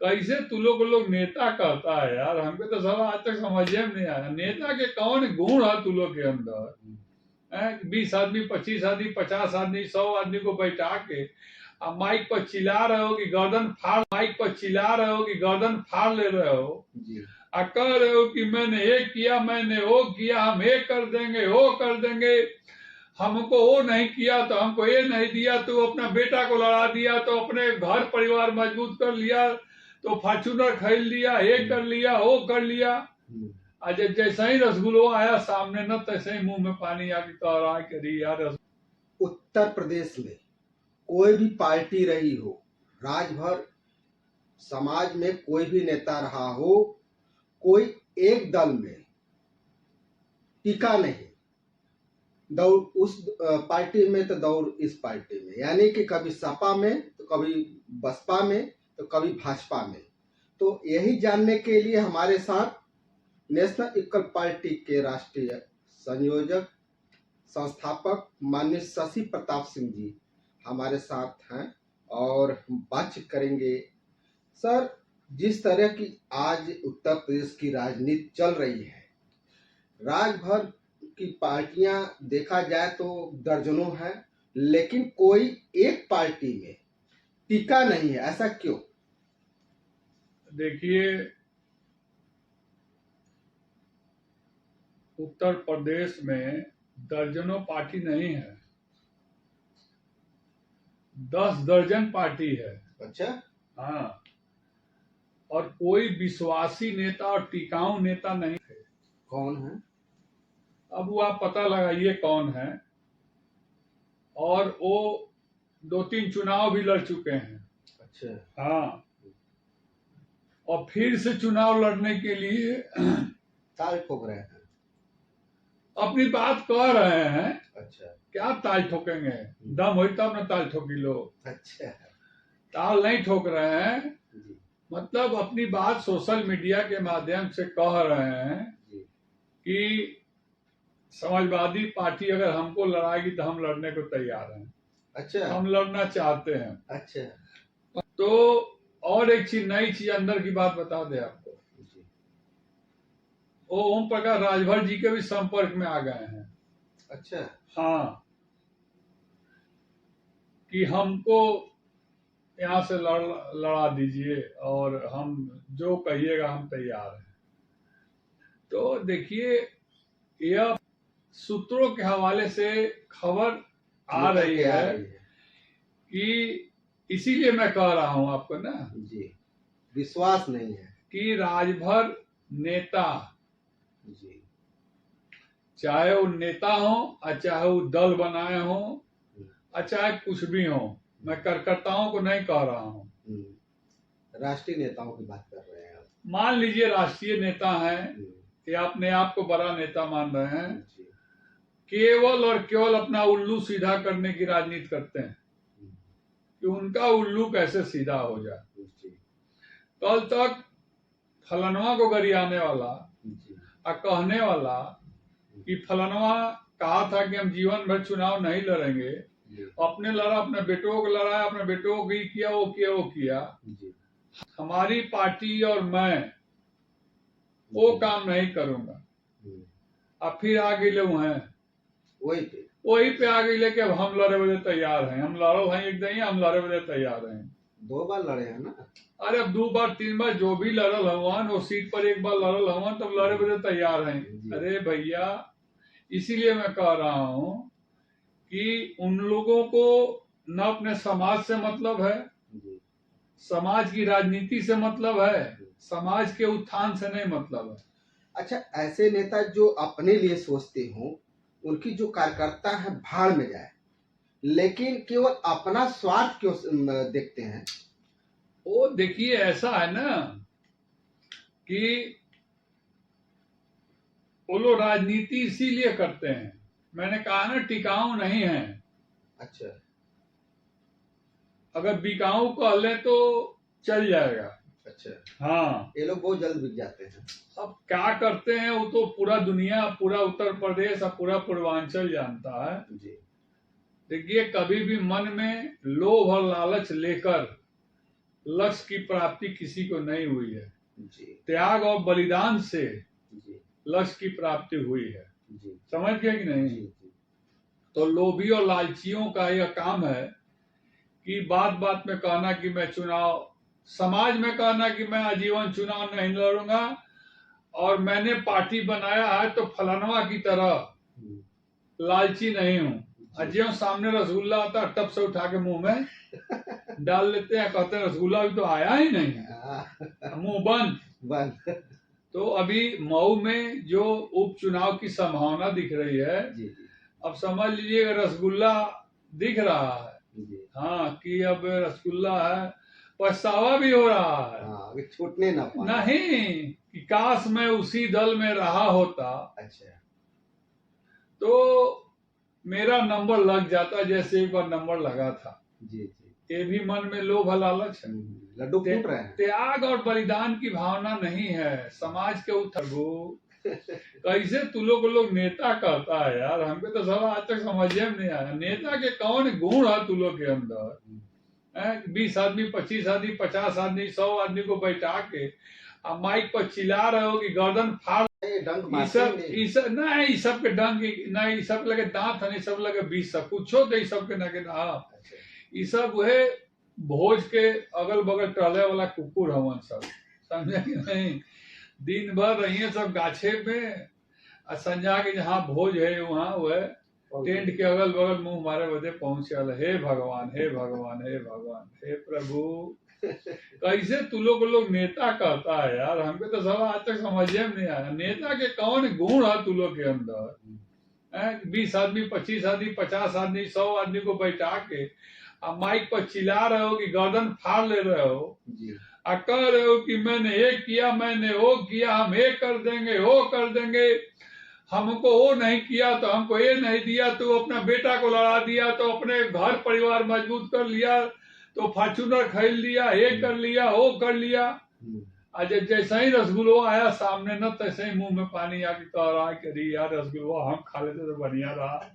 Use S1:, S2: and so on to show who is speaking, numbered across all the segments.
S1: कैसे तू लोग नेता कहता है यार? हमको तो साला आज तक समझे में नहीं आया, नेता के कौन गुण है तू लोग के अंदर? 20 आदमी, 25 आदमी, 50 आदमी, 100 आदमी को बैठा के अब माइक पर चिल्ला रहे हो कि गर्दन फाड़, माइक पर चिल्ला रहे हो कि गर्दन फाड़ ले रहे हो जी। कह रहे हो कि मैंने ये किया, मैंने वो किया, हम ये कर देंगे, वो कर देंगे, हमको वो नहीं किया तो हमको ये नहीं दिया, तो अपना बेटा को लड़ा दिया, तो अपने घर परिवार मजबूत कर लिया, तो फॉर्च्यूनर खरीद लिया, ये कर लिया, वो कर लिया। आज जैसा ही रसगुल्ला आया सामने न, तैसे ही मुंह में पानी आके कह रहा है कि यार।
S2: उत्तर प्रदेश में कोई भी पार्टी रही हो, राजभर समाज में कोई भी नेता रहा हो, कोई एक दल में टिका नहीं, दौड़ उस पार्टी में तो दौड़ इस पार्टी में, यानी कि कभी सपा में तो कभी बसपा में तो कभी भाजपा में। तो यही जानने के लिए हमारे साथ नेशनल इक्वल पार्टी के राष्ट्रीय संयोजक संस्थापक माननीय शशि प्रताप सिंह जी हमारे साथ हैं और हम बातचीत करेंगे। सर, जिस तरह की आज उत्तर प्रदेश की राजनीति चल रही है, राजभर की पार्टियां देखा जाए तो दर्जनों हैं, लेकिन कोई एक पार्टी में टिका नहीं है, ऐसा क्यों?
S1: देखिए, उत्तर प्रदेश में दर्जनों पार्टी नहीं है, 10 दर्जन पार्टी है।
S2: अच्छा।
S1: हाँ, और कोई विश्वासी नेता और टिकाऊ नेता नहीं है।
S2: कौन है?
S1: अब वो आप पता लगाइए कौन है। और वो 2-3 चुनाव भी लड़ चुके हैं।
S2: अच्छा।
S1: हाँ, और फिर से चुनाव लड़ने के लिए
S2: ताल ठोक रहे हैं,
S1: अपनी बात कह रहे हैं।
S2: अच्छा।
S1: क्या ताल ठोकेंगे? दम हो तब न ताल ठोकी लोग।
S2: अच्छा।
S1: ताल नहीं ठोक रहे हैं, मतलब अपनी बात सोशल मीडिया के माध्यम से कह रहे हैं कि समाजवादी पार्टी अगर हमको लड़ाएगी तो हम लड़ने को तैयार हैं।
S2: अच्छा।
S1: हम लड़ना चाहते हैं।
S2: अच्छा।
S1: तो और एक चीज, नई चीज अंदर की बात बता दे आपको, वो ओम प्रकाश राजभर जी के भी संपर्क में आ गए हैं।
S2: अच्छा।
S1: हाँ, कि हमको यहाँ से लड़ा दीजिए और हम जो कहिएगा हम तैयार हैं। तो देखिए, यह सूत्रों के हवाले से खबर आ रही है कि इसीलिए मैं कह रहा हूं आपको ना
S2: जी, विश्वास नहीं है
S1: कि राजभर नेता
S2: जी,
S1: चाहे वो नेता हो और चाहे वो दल बनाए हो और चाहे कुछ भी हो, मैं कार्यकर्ताओं को नहीं कह रहा हूँ,
S2: राष्ट्रीय नेताओं की बात कर रहे हैं आप।
S1: मान लीजिए राष्ट्रीय नेता हैं कि अपने आप को बड़ा नेता मान रहे हैं, केवल और केवल अपना उल्लू सीधा करने की राजनीति करते हैं कि उनका उल्लू कैसे सीधा हो जाए। कल तक फलनवा को गरियाने वाला और कहने वाला कि फलनवा कहा था कि हम जीवन भर चुनाव नहीं लड़ेंगे, अपने लड़ा, अपने बेटों को लड़ाया, अपने बेटों को ही किया, वो किया, वो किया, हमारी पार्टी और मैं वो काम नहीं करूंगा। अब फिर आगे ले हैं वही पे आगे लेके अब हम लड़े बड़े तैयार हैं, हम लड़ो हैं एक दिन, हम लड़े बड़े तैयार हैं।
S2: 2 बार लड़े हैं ना?
S1: अरे अब 2 बार 3 बार जो भी लड़ल हवन, वो सीट पर 1 बार लड़ल हवन, तब लड़े बड़े तैयार हैं। अरे भैया, इसीलिए मैं कह रहा हूँ कि उन लोगों को न अपने समाज से मतलब है, समाज की राजनीति से मतलब है, समाज के उत्थान से नहीं मतलब है।
S2: अच्छा, ऐसे नेता जो अपने लिए सोचते हो, उनकी जो कार्यकर्ता है भाड़ में जाए, लेकिन केवल अपना स्वार्थ क्यों देखते हैं?
S1: वो देखिए, ऐसा है ना कि वो लोग राजनीति इसीलिए करते हैं, मैंने कहा ना टिकाऊ नहीं है।
S2: अच्छा।
S1: अगर बिकाऊ कह ले तो चल जाएगा। अच्छा। हाँ,
S2: ये लोग बहुत जल्द बिक जाते हैं।
S1: अब क्या करते हैं वो तो पूरा दुनिया, पूरा उत्तर प्रदेश और पूरा पूर्वांचल जानता है जी। देखिए, कभी भी मन में लोभ और लालच लेकर लक्ष्य की प्राप्ति किसी को नहीं हुई है।
S2: जी
S1: त्याग और बलिदान से
S2: जी
S1: लक्ष्य की प्राप्ति हुई है।
S2: जी
S1: समझ गए कि नहीं?
S2: जी जी
S1: तो लोभी और लालचियों का यह काम है कि बात बात में कहना कि मैं चुनाव, समाज में कहना कि मैं आजीवन चुनाव नहीं लड़ूंगा और मैंने पार्टी बनाया है तो फलानवा की तरह लालची नहीं हूँ। अजय सामने रसगुल्ला आता है, टप से उठा के मुंह में डाल लेते हैं, कहते हैं रसगुल्ला भी तो आया ही नहीं है, मुंह बंद
S2: बंद।
S1: तो अभी मऊ में जो उपचुनाव की संभावना दिख रही है,
S2: जी जी
S1: अब समझ लीजिए रसगुल्ला दिख रहा है।
S2: जी
S1: हाँ कि अब रसगुल्ला है, पछतावा भी हो रहा है।
S2: हाँ, अभी छूटने ना पाए।
S1: नहीं कि काश मैं उसी दल में रहा होता
S2: अच्छा
S1: तो मेरा नंबर लग जाता जैसे एक बार नंबर लगा था।
S2: जी जी
S1: ये भी मन में लोभ और लालच है।
S2: लड्डू फूट रहे हैं।
S1: त्याग और बलिदान की भावना नहीं है समाज के उथरगो। कैसे तू लोग नेता कहता है यार, हमको तो सब आज तक समझ में नहीं आया नेता के कौन गुण है तू लोग के अंदर। 20 आदमी 25 आदमी 50 आदमी 100 आदमी को बैठा के अब माइक पर चिल्ला रहे हो कि गर्दन फाड़
S2: डंक
S1: ई सब नहीं, ई सब के डंग नहीं, ई सब लगे दांत नहीं, सब लगे बीस सब कुछो दे सब के नगे ना। ई सब वह भोज के अगल बगल टहले वाला कुकुर हवन सब, समझे कि नहीं? दिन भर रहिए सब गाछे में और संजा के जहाँ भोज है वहाँ वह टेंट के अगल बगल मुंह मारे बदे पहुंचे। हे भगवान हे भगवान हे भगवान हे प्रभु, कैसे तू लोग नेता कहता है यार, हमको तो सब आज तक समझ में नहीं आया नेता के कौन गुण है तू लोग के अंदर। 20 आदमी 25 आदमी 50 आदमी 100 आदमी को बैठा के अब माइक पर चिल्ला रहे हो कि गर्दन फाड़ ले रहे हो और कह रहे हो कि मैंने ये किया मैंने वो किया, हम ये कर देंगे वो कर देंगे, हमको वो नहीं किया तो हमको ये नहीं दिया, तो अपना बेटा को लड़ा दिया तो अपने घर परिवार मजबूत कर लिया, तो फॉर्चूनर खरीद लिया, ये कर लिया वो कर लिया। आज जैसा ही रसगुल्ला आया सामने न तैसे ही मुंह में पानी आके कह रहा है कि यार रसगुल्ला हम खा लेते तो बढ़िया रहा,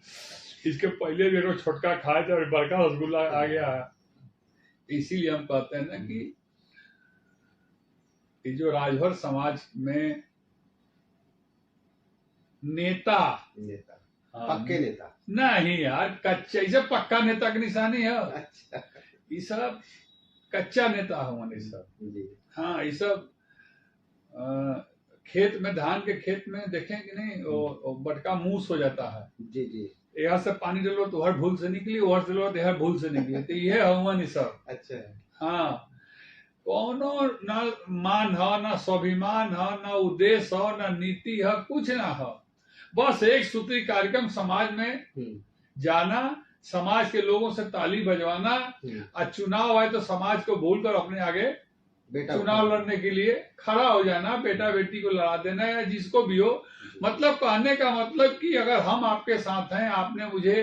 S1: इसके पहले भी छोटका खाए थे और बड़का रसगुल्ला आ गया है। इसीलिए हम कहते हैं ना कि जो राजभर समाज में नेता
S2: पक्के नेता
S1: नहीं यार, कच्चे इसे पक्का नेता की निशानी है।
S2: अच्छा
S1: ये सब कच्चा नेता हमारे सब। हाँ ये सब खेत में धान के खेत में देखें कि नहीं वो बटका मूस हो जाता है।
S2: जी जी
S1: यहाँ से पानी डालो तो हर भूल से निकली, वहर से डालो तो हर भूल से निकली, तो ये हवन सब।
S2: अच्छा
S1: हाँ कौनो न मान है न स्वाभिमान है न उद्देश्य है न नीति है, कुछ ना है, बस एक सूत्री कार्यक्रम समाज में जाना, समाज के लोगों से ताली बजवाना और चुनाव आए तो समाज को भूलकर अपने आगे चुनाव लड़ने के लिए खड़ा हो जाना, बेटा बेटी को लड़ा देना या जिसको भी हो। मतलब कहने का मतलब कि अगर हम आपके साथ हैं, आपने मुझे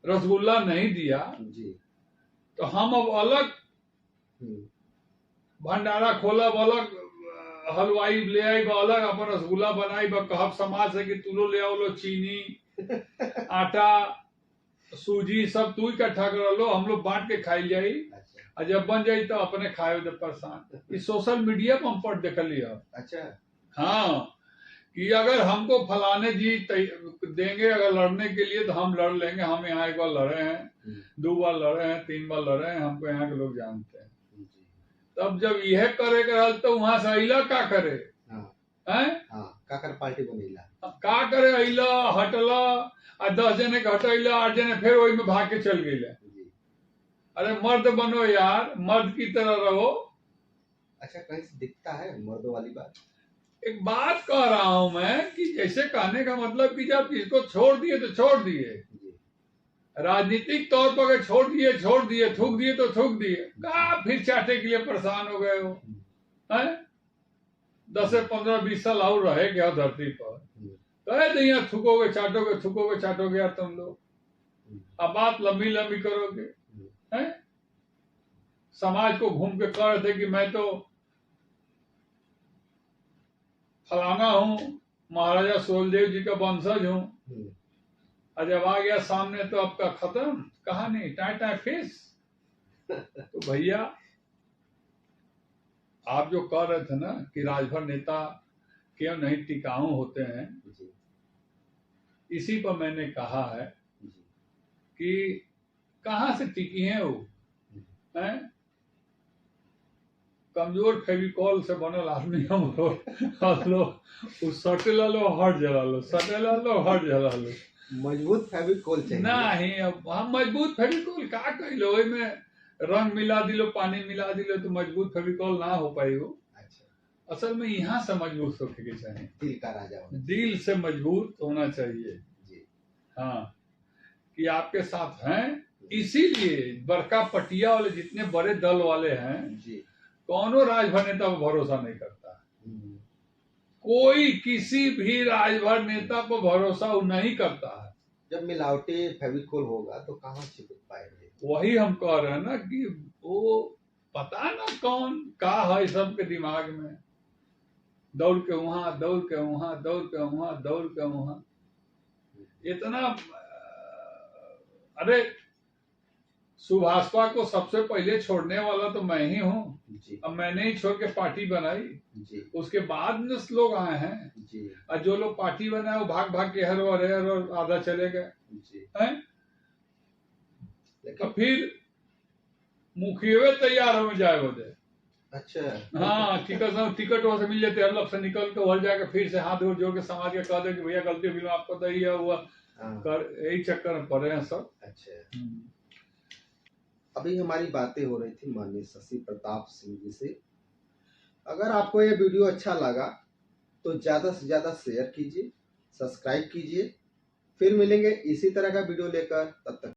S1: रसगुल्ला नहीं दिया तो हम अब अलग भंडारा खोला, अलग हलवाई ले आई, अलग अपन रसगुल्ला बनाई, कहब समाज से कि तू लो ले आओ लो चीनी आटा सूजी सब तू इकट्ठा कर लो, हम लोग बांट के खाई जाई। और जब बन जाई तो अपने खाए जब परेशान। इस सोशल मीडिया पर हम पढ़ देख लिया।
S2: अच्छा
S1: हाँ कि अगर हमको फलाने जी देंगे अगर लड़ने के लिए तो हम लड़ लेंगे, हम यहाँ एक बार लड़े हैं, 2 बार लड़े हैं, 3 बार लड़े हैं, हमको यहाँ के लोग जानते हैं। तब जब यह करे कर तो वहां से अला का करे
S2: का कर पार्टी बनेला
S1: का करे, अला हटला और 10 जने के हटैला 8 जने फिर वही में भाग के चल गई। अरे मर्द बनो यार, मर्द की तरह रहो।
S2: अच्छा कहीं से दिखता है मर्द वाली बात?
S1: एक बात कह रहा हूं मैं कि जैसे कहने का मतलब कि जब इसको छोड़ दिए तो छोड़ दिए, राजनीतिक तौर पर अगर छोड़ दिए थूक दिए तो थूक दिए, कहा फिर चाटे के लिए परेशान हो गए हो हैं? 10 से 15 20 साल और रहे क्या धरती पर, कहे तो यहाँ थूकोगे चाटोगे यार तुम लोग, अब बात लंबी लंबी करोगे हैं? समाज को घूम के कह रहे थे कि मैं तो फलाना हूँ, महाराजा सोलदेव जी का वंशज हूँ, और जब आ गया सामने तो आपका खत्म कहानी, टाटा फिश। तो भैया आप जो कह रहे थे ना कि राजभर नेता क्यों नहीं टिकाऊ होते हैं, इसी पर मैंने कहा है कि कहाँ से टिकी हैं वो, हैं? कमजोर फेविकॉल से बनल आदमी हम लोग उस सटे ला लो हट जला लो, सटे ला लो हट जला लो।
S2: मजबूत फेविकोल चाहिए।
S1: नहीं, अब हम मजबूत फेविकॉल का कहिलो, में रंग मिला दिलो, पानी मिला दिलो तो मजबूत फेविकॉल ना हो पाई वो।
S2: अच्छा।
S1: असल में यहाँ से मजबूत होके के चाहिए,
S2: दिल का राजा होना,
S1: दिल से मजबूत होना चाहिए
S2: जी।
S1: हाँ, कि आपके साथ हैं। इसीलिए बड़का पटिया वाले जितने बड़े दल वाले हैं
S2: जी,
S1: कौनो राजभर नेता पर भरोसा नहीं करता। कोई किसी भी राजभर नेता पर भरोसा वो नहीं करता है।
S2: जब मिलावटी फेविकोल होगा तो कहाँ चिपक पाएंगे।
S1: वही हम कह रहे हैं ना कि वो पता ना कौन का है सबके दिमाग में, दौड़ के वहां, दौड़ के वहां, दौड़ के वहां, दौड़ के वहां, इतना। अरे सुभाषपा को सबसे पहले छोड़ने वाला तो मैं ही हूँ। अब मैंने ही छोड़ के पार्टी बनाई
S2: जी।
S1: उसके बाद में लोग आए हैं
S2: जी।
S1: और जो लोग पार्टी बनाए वो भाग भाग के हर और आधा चले गए हैं। तो फिर मुखिया तैयार हो जाए वो दे।
S2: अच्छा।
S1: हाँ, टिकट वहां से मिल जाते, हम लोग से निकल के वहां जाके फिर से हाथ जोड़ के समाज के कह दे कि भैया गलती भी आपको तो ही हुआ कर, यही चक्कर में पड़े हैं सब।
S2: अच्छा। अभी हमारी बातें हो रही थी माननीय शशि प्रताप सिंह जी से। अगर आपको ये वीडियो अच्छा लगा तो ज्यादा से ज्यादा शेयर कीजिए, सब्सक्राइब कीजिए। फिर मिलेंगे इसी तरह का वीडियो लेकर, तब तक